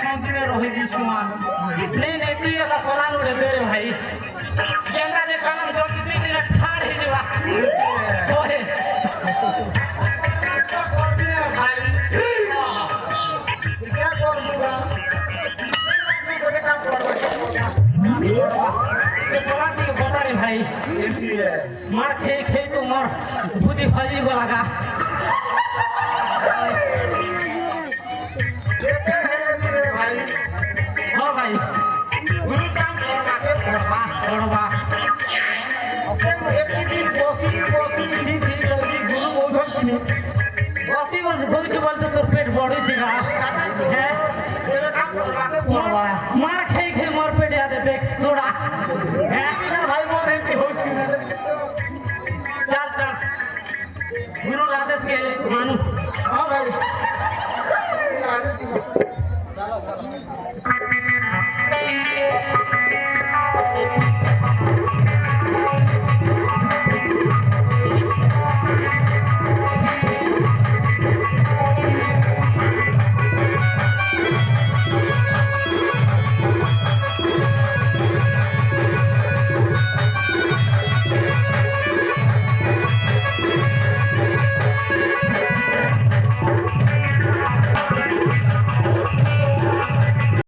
शांति में रहे दुश्मन नहीं नहीं तू ये पला उड़े दे रे भाई केंद्र जे कालम जल्दी दिन ठाड़ ही जीवा ओए भाई क्या कर दूंगा कोटे काम करवा से पला दी बता रे भाई मार खे खे तो मर बुद्धि फजी को लगा भाई हां भाई गुरु काम करवा के छोड़वा एक दिन बसी थी लगी गुरु बोधन की बसी बस घुच बोलते तोर पेट बड़े छगा है ये काम करवा के बोलवा मार खे खे मर पेट याद देख सोड़ा है बिना भाई मोर है कि होश की चल चल गुरु आदेश के मानू हां भाई